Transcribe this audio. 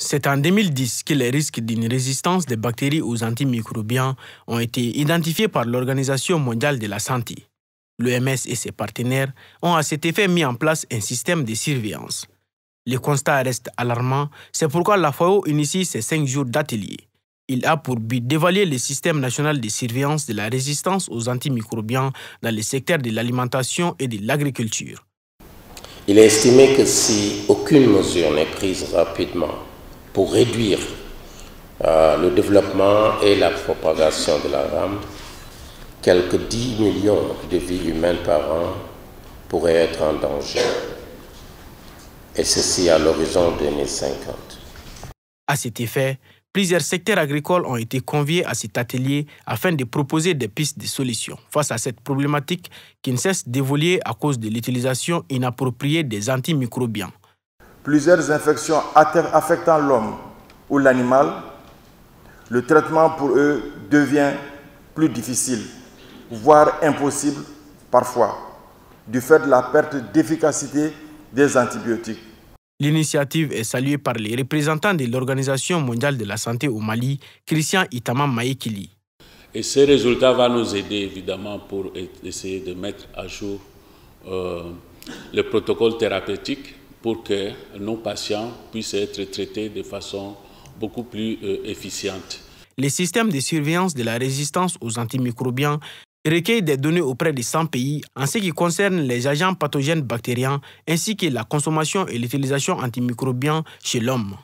C'est en 2010 que les risques d'une résistance des bactéries aux antimicrobiens ont été identifiés par l'Organisation mondiale de la santé. L'OMS et ses partenaires ont à cet effet mis en place un système de surveillance. Le constat reste alarmant, c'est pourquoi la FAO initie ces 5 jours d'atelier. Il a pour but d'évaluer le système national de surveillance de la résistance aux antimicrobiens dans le secteur de l'alimentation et de l'agriculture. Il est estimé que si aucune mesure n'est prise rapidement pour réduire le développement et la propagation de la rame, quelques 10 millions de vies humaines par an pourraient être en danger, et ceci à l'horizon 2050. À cet effet, plusieurs secteurs agricoles ont été conviés à cet atelier afin de proposer des pistes de solutions face à cette problématique qui ne cesse d'évoluer à cause de l'utilisation inappropriée des antimicrobiens. Plusieurs infections affectant l'homme ou l'animal, le traitement pour eux devient plus difficile, voire impossible parfois, du fait de la perte d'efficacité des antibiotiques. L'initiative est saluée par les représentants de l'Organisation mondiale de la santé au Mali, Christian Itama Maïkili. Et ces résultats vont nous aider évidemment pour essayer de mettre à jour le protocole thérapeutique pour que nos patients puissent être traités de façon beaucoup plus efficiente. Les systèmes de surveillance de la résistance aux antimicrobiens recueillent des données auprès de 100 pays en ce qui concerne les agents pathogènes bactériens ainsi que la consommation et l'utilisation antimicrobiens chez l'homme.